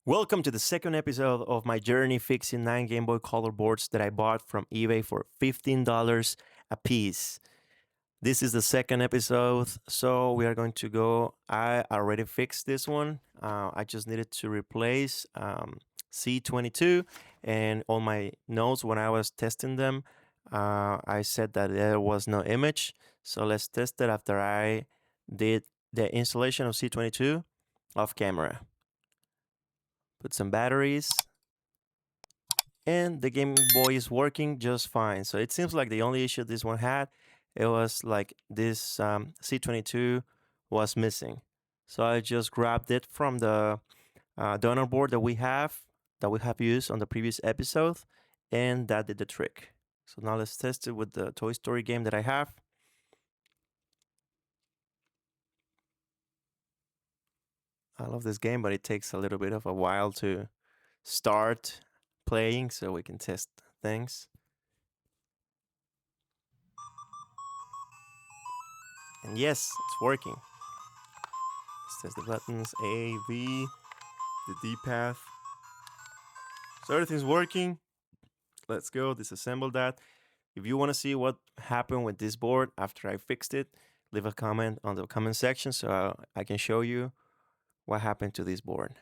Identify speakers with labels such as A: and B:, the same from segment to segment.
A: Welcome to the second episode of my journey fixing 9 Game Boy Color boards that I bought from eBay for $15 a piece. This is the second episode, so we are going to go. I already fixed this one. I just needed to replace C22, and on my notes when I was testing them, I said that there was no image. So let's test it after I did the installation of C22 off camera. Put some batteries, and the Game Boy is working just fine. So it seems like the only issue this one had, it was like this C22 was missing. So I just grabbed it from the donor board that we have used on the previous episode, and that did the trick. So now let's test it with the Toy Story game that I have. I love this game, but it takes a little bit of a while to start playing so we can test things. And yes, it's working. Let's test the buttons A, V, the D-pad. So everything's working. Let's go disassemble that. If you want to see what happened with this board after I fixed it, leave a comment on the comment section so I can show you what happened to this board.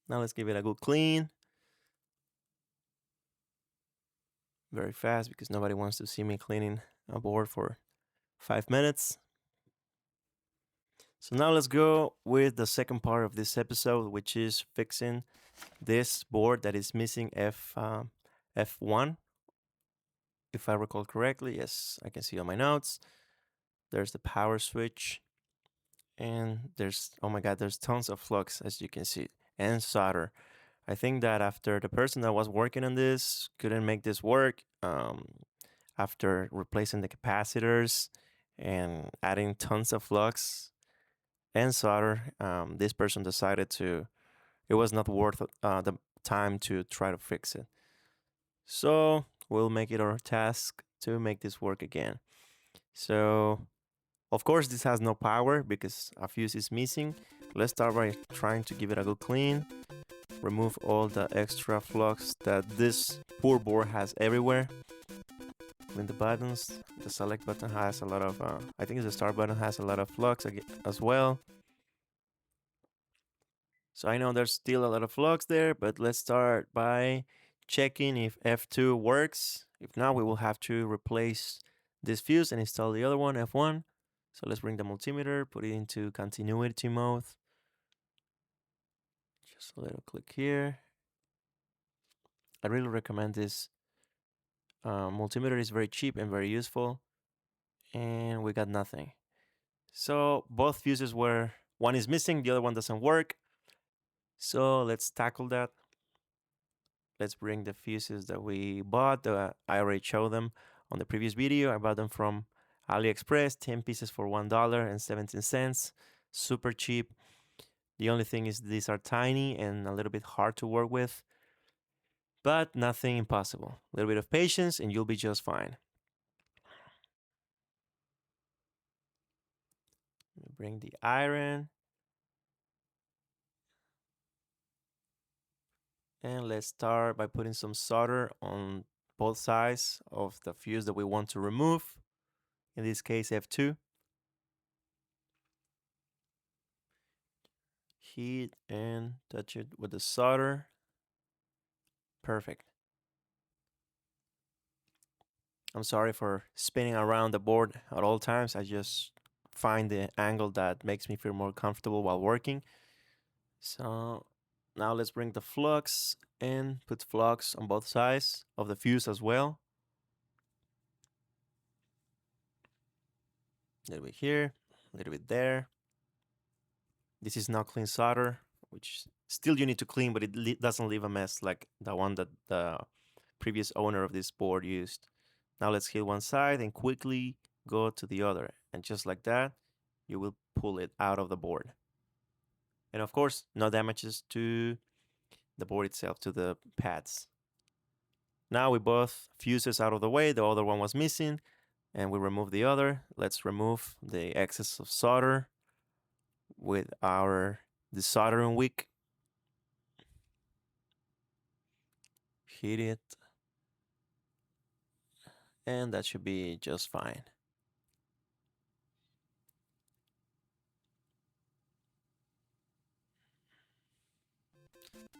A: Now let's give it a good clean. Very fast because nobody wants to see me cleaning a board for 5 minutes. So now let's go with the second part of this episode, which is fixing this board that is missing F1. If I recall correctly, yes, I can see on my notes. There's the power switch, and there's, oh my god, there's tons of flux, as you can see, and solder. I think that after the person that was working on this couldn't make this work, after replacing the capacitors and adding tons of flux and solder, this person decided it was not worth the time to try to fix it. So we'll make it our task to make this work again. So of course this has no power because a fuse is missing. Let's start by trying to give it a good clean. Remove all the extra flux that this poor board has everywhere. Clean the buttons. The select button has a lot of, I think the start button has a lot of flux as well. So I know there's still a lot of flux there, but let's start by checking if F2 works. If not, we will have to replace this fuse and install the other one, F1. So let's bring the multimeter, put it into continuity mode. Just a little click here. I really recommend this multimeter. Is very cheap and very useful. And we got nothing. So both fuses one is missing, the other one doesn't work. So let's tackle that. Let's bring the fuses that we bought. I already showed them on the previous video. I bought them from AliExpress, 10 pieces for $1.17. Super cheap. The only thing is these are tiny and a little bit hard to work with, but nothing impossible. A little bit of patience and you'll be just fine. Bring the iron. And let's start by putting some solder on both sides of the fuse that we want to remove. In this case, F2. Heat and touch it with the solder. Perfect. I'm sorry for spinning around the board at all times. I just find the angle that makes me feel more comfortable while working. So now let's bring the flux and put flux on both sides of the fuse as well. A little bit here, a little bit there. This is now clean solder, which still you need to clean, but it doesn't leave a mess like the one that the previous owner of this board used. Now let's hit one side and quickly go to the other. And just like that, you will pull it out of the board. And of course, no damages to the board itself, to the pads. Now with both fuses out of the way, the other one was missing. and we remove the other. Let's remove the excess of solder with our desoldering wick. Heat it, and that should be just fine.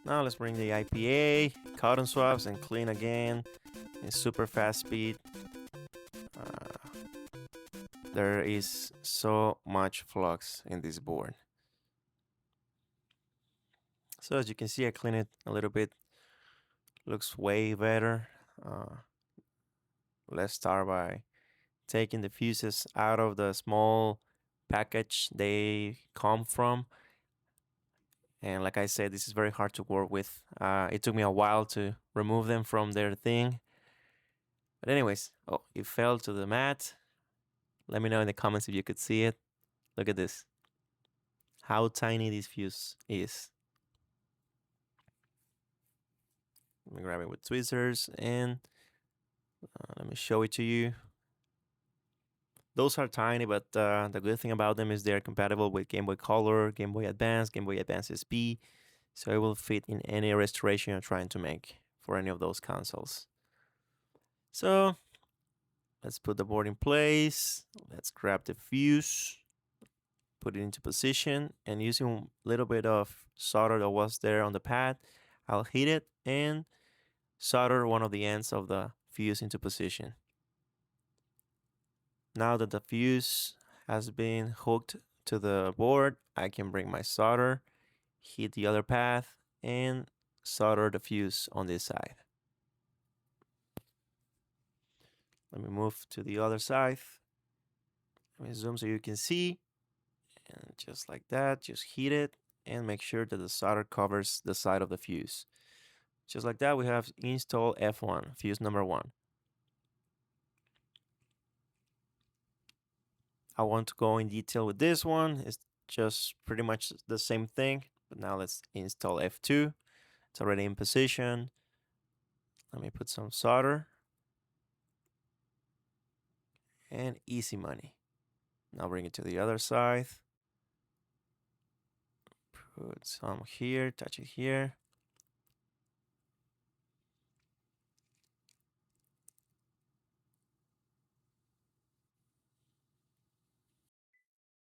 A: Now let's bring the IPA, cotton swabs, and clean again in super fast speed. There is so much flux in this board. So as you can see, I clean it a little bit. Looks way better. Let's start by taking the fuses out of the small package they come from. And like I said, this is very hard to work with. It took me a while to remove them from their thing. But anyways, oh, it fell to the mat. Let me know in the comments if you could see it. Look at this. How tiny this fuse is. Let me grab it with tweezers and let me show it to you. Those are tiny, but the good thing about them is they're compatible with Game Boy Color, Game Boy Advance, Game Boy Advance SP, so it will fit in any restoration you're trying to make for any of those consoles. So let's put the board in place. Let's grab the fuse, put it into position, and using a little bit of solder that was there on the pad, I'll heat it and solder one of the ends of the fuse into position. Now that the fuse has been hooked to the board, I can bring my solder, hit the other path, and solder the fuse on this side. Let me move to the other side. Let me zoom so you can see. And just like that, just heat it and make sure that the solder covers the side of the fuse. Just like that, we have install F1, fuse number 1. I want to go in detail with this one. It's just pretty much the same thing. But now let's install F2. It's already in position. Let me put some solder. And easy money. Now bring it to the other side. Put some here, touch it here.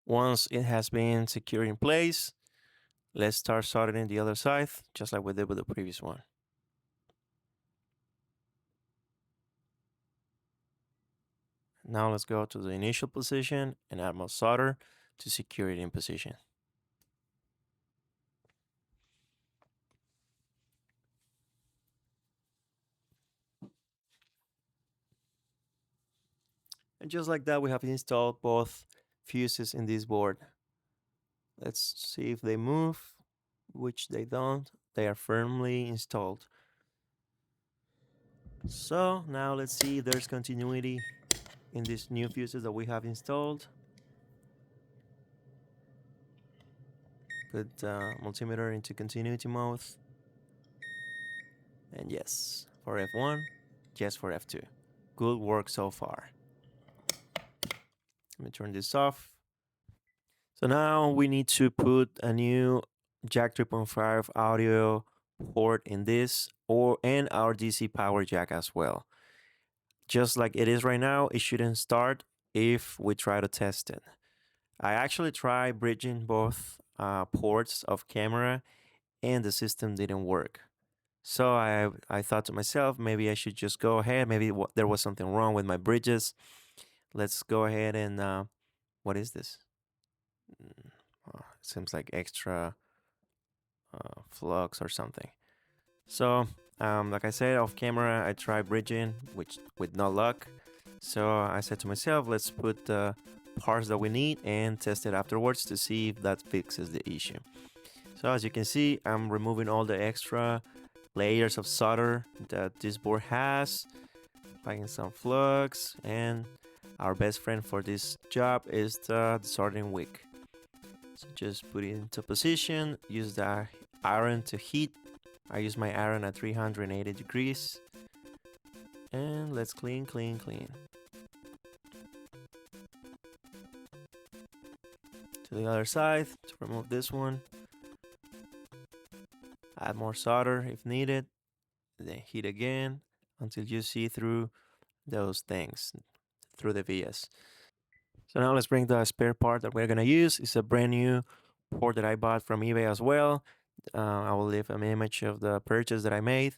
A: Once it has been secured in place, let's start soldering the other side, just like we did with the previous one. Now let's go to the initial position and add more solder to secure it in position. And just like that, we have installed both fuses in this board. Let's see if they move, which they don't. They are firmly installed. So now let's see if there's continuity in these new fuses that we have installed. Put multimeter into continuity mode. And yes, for F1, yes for F2. Good work so far. Let me turn this off. So now we need to put a new jack 3.5 audio port in this and our DC power jack as well. Just like it is right now, it shouldn't start if we try to test it. I actually tried bridging both ports of camera and the system didn't work. So I thought to myself, maybe I should just go ahead. Maybe there was something wrong with my bridges. Let's go ahead and, what is this? Oh, it seems like extra flux or something. So, like I said, off camera, I tried bridging, which with no luck. So I said to myself, let's put the parts that we need and test it afterwards to see if that fixes the issue. So as you can see, I'm removing all the extra layers of solder that this board has, applying some flux, and our best friend for this job is the soldering wick. So just put it into position, use the iron to heat. I use my iron at 380 degrees. And let's clean. to the other side to remove this one. Add more solder if needed. Then heat again until you see through those things, through the vias. So now let's bring the spare part that we're gonna use. It's a brand new port that I bought from eBay as well. I will leave an image of the purchase that I made.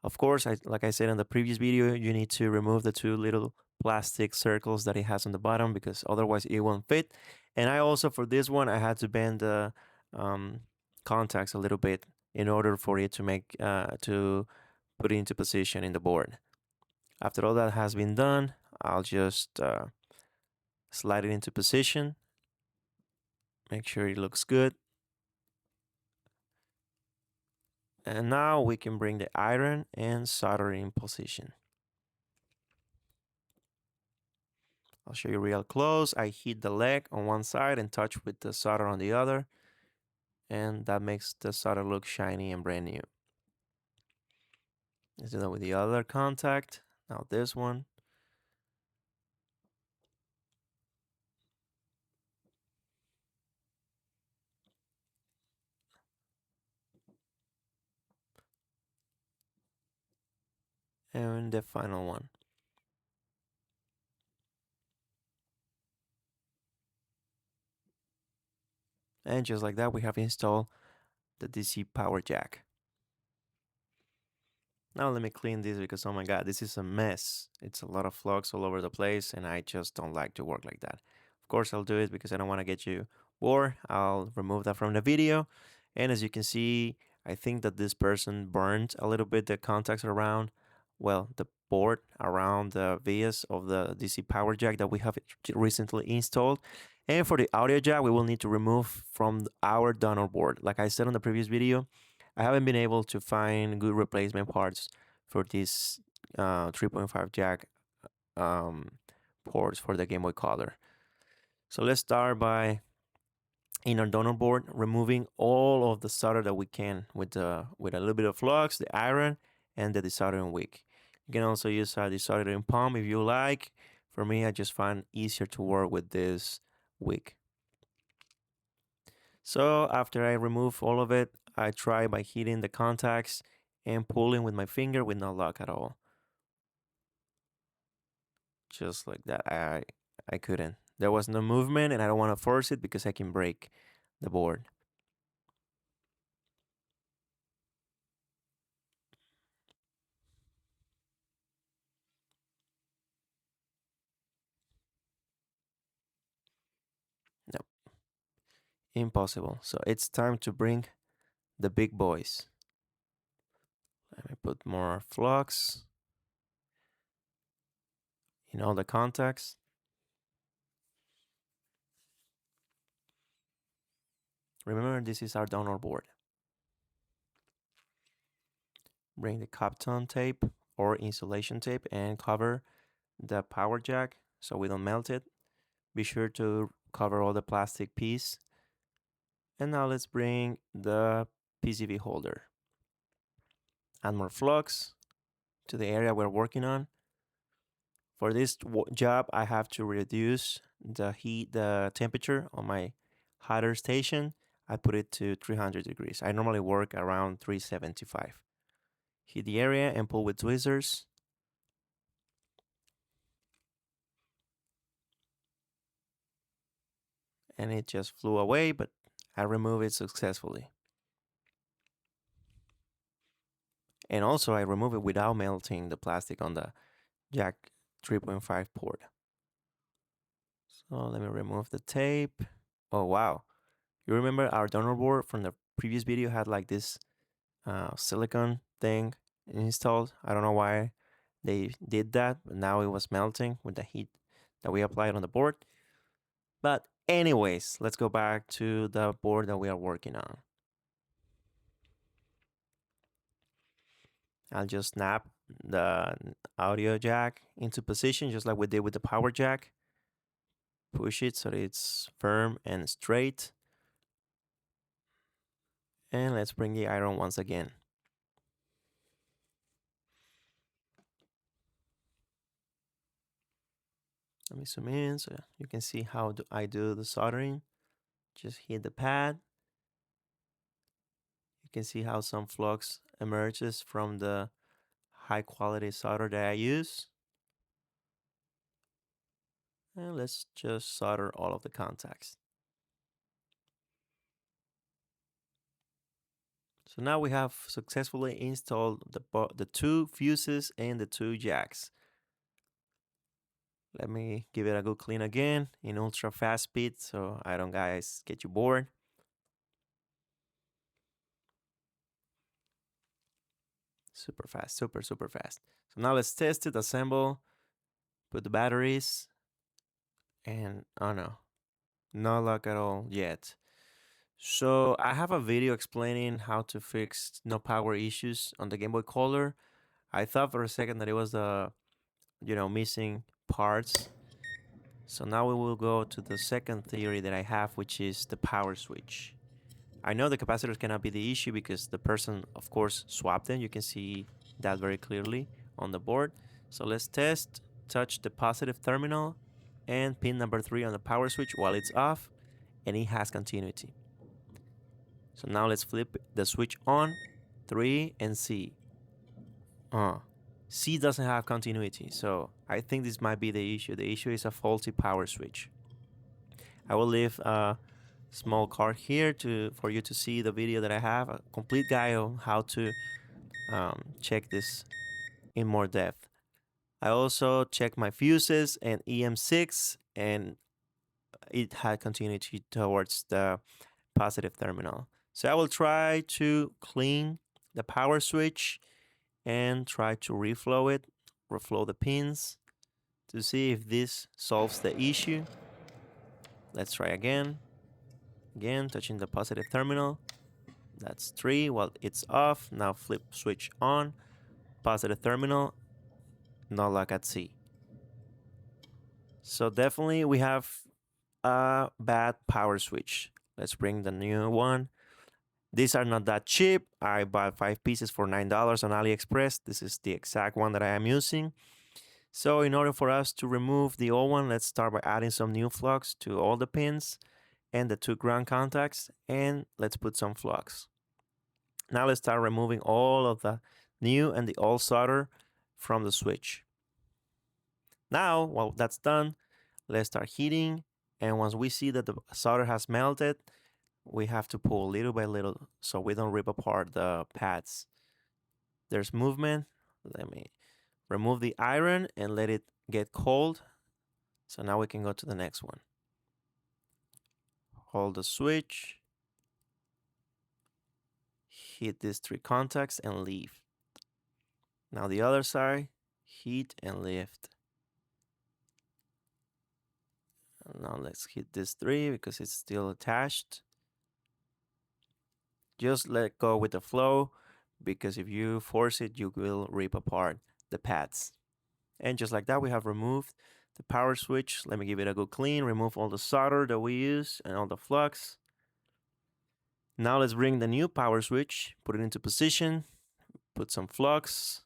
A: Of course, like I said in the previous video, you need to remove the two little plastic circles that it has on the bottom because otherwise it won't fit. And I also, for this one, I had to bend the um, contacts a little bit in order for it to to put it into position in the board. After all that has been done, I'll just slide it into position. Make sure it looks good. And now we can bring the iron and solder in position. I'll show you real close. I heat the leg on one side and touch with the solder on the other. And that makes the solder look shiny and brand new. Let's do that with the other contact. Now this one. And the final one. And just like that, we have installed the DC power jack. Now let me clean this because, oh my god, this is a mess. It's a lot of flux all over the place and I just don't like to work like that. Of course, I'll do it because I don't want to get you bored. I'll remove that from the video. And as you can see, I think that this person burned a little bit the contacts around, well, the board around the vias of the DC power jack that we have recently installed. And for the audio jack, we will need to remove from our donor board. Like I said on the previous video, I haven't been able to find good replacement parts for this 3.5 jack um, ports for the Game Boy Color. So let's start by, in our donor board, removing all of the solder that we can with a little bit of flux, the iron, and the desoldering wick. You can also use a desoldering pump if you like. For me, I just find easier to work with this wick. So after I remove all of it, I try by heating the contacts and pulling with my finger with no luck at all. Just like that, I couldn't. There was no movement and I don't want to force it because I can break the board. No, impossible. So it's time to bring the big boys. Let me put more flux in all the contacts. Remember, this is our donor board. Bring the Kapton tape or insulation tape and cover the power jack so we don't melt it. Be sure to cover all the plastic piece. And now let's bring the PCB holder. Add more flux to the area we're working on. For this job, I have to reduce the temperature on my hotter station. I put it to 300 degrees. I normally work around 375. Heat the area and pull with tweezers. And it just flew away, but I removed it successfully. And also I remove it without melting the plastic on the jack 3.5 port. So let me remove the tape. Oh wow, you remember our donor board from the previous video had like this silicone thing installed. I don't know why they did that, but now it was melting with the heat that we applied on the board. But anyways, let's go back to the board that we are working on. I'll just snap the audio jack into position just like we did with the power jack. Push it so that it's firm and straight. And let's bring the iron once again. Let me zoom in so you can see how I do the soldering. Just hit the pad. You can see how some flux emerges from the high quality solder that I use. And let's just solder all of the contacts. So now we have successfully installed the 2 fuses and the 2 jacks. Let me give it a good clean again in ultra fast speed so I don't guys get you bored. Super fast, super fast. So now let's test it, assemble, put the batteries, and oh no, no luck at all yet. So I have a video explaining how to fix no power issues on the Game Boy Color. I thought for a second that it was the, missing parts. So now we will go to the second theory that I have, which is the power switch. I know the capacitors cannot be the issue because the person, of course, swapped them. You can see that very clearly on the board. So let's test, touch the positive terminal and pin number 3 on the power switch while it's off, and it has continuity. So now let's flip the switch on, 3 and C. C doesn't have continuity, so I think this might be the issue. The issue is a faulty power switch. I will leave a small card here for you to see the video that I have, a complete guide on how to check this in more depth. I also checked my fuses and EM6, and it had continuity towards the positive terminal. So I will try to clean the power switch and try to reflow the pins to see if this solves the issue. Let's try again. Again, touching the positive terminal. That's 3 while it's off. Now flip switch on. Positive terminal. No luck at C. So definitely we have a bad power switch. Let's bring the new one. These are not that cheap. I bought 5 pieces for $9 on AliExpress. This is the exact one that I am using. So in order for us to remove the old one, let's start by adding some new flux to all the pins and the 2 ground contacts, and let's put some flux. Now let's start removing all of the new and the old solder from the switch. Now, while that's done, let's start heating, and once we see that the solder has melted, we have to pull little by little so we don't rip apart the pads. There's movement. Let me remove the iron and let it get cold. So now we can go to the next one. Hold the switch, hit these 3 contacts and leave. Now the other side, heat and lift. And now let's hit this 3 because it's still attached. Just let go with the flow, because if you force it, you will rip apart the pads. And just like that, we have removed the power switch. Let me give it a good clean, remove all the solder that we use and all the flux. Now let's bring the new power switch, put it into position, put some flux.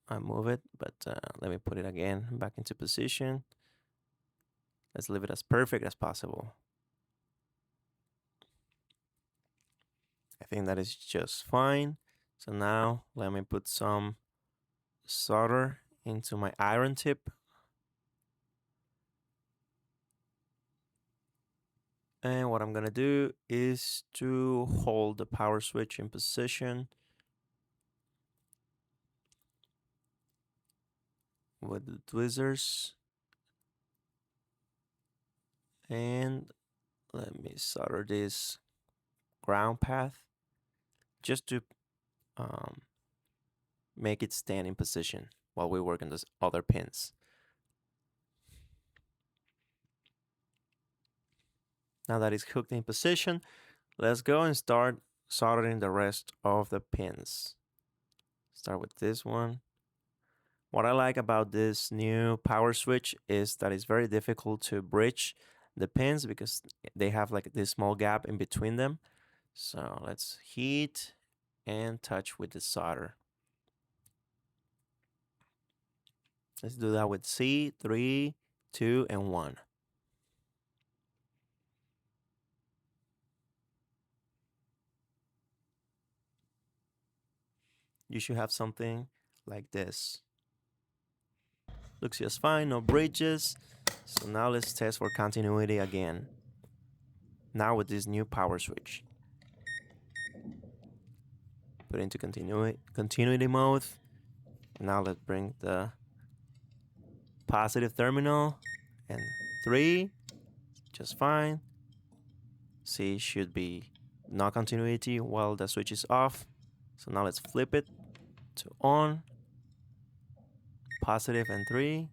A: I move it, but let me put it again back into position. Let's leave it as perfect as possible. I think that is just fine. So now let me put some solder into my iron tip. And what I'm gonna do is to hold the power switch in position with the tweezers. And let me solder this ground path just to make it stand in position while we work on those other pins. Now that it's hooked in position, let's go and start soldering the rest of the pins. Start with this one. What I like about this new power switch is that it's very difficult to bridge the pins because they have like this small gap in between them. So let's heat and touch with the solder. Let's do that with C, 3, 2, and 1. you should have something like this. Looks just fine, no bridges. So now let's test for continuity again. Now with this new power switch. Put into continuity mode. Now let's bring the positive terminal and 3, just fine. See, should be no continuity while the switch is off. So now let's flip it to on, positive and 3,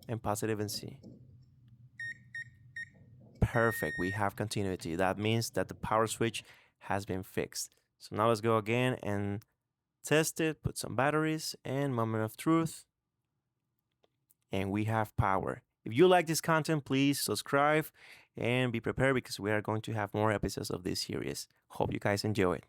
A: and positive and C. Perfect, we have continuity. That means that the power switch has been fixed. So now let's go again and test it, put some batteries and moment of truth. And we have power. If you like this content, please subscribe and be prepared because we are going to have more episodes of this series. Hope you guys enjoy it.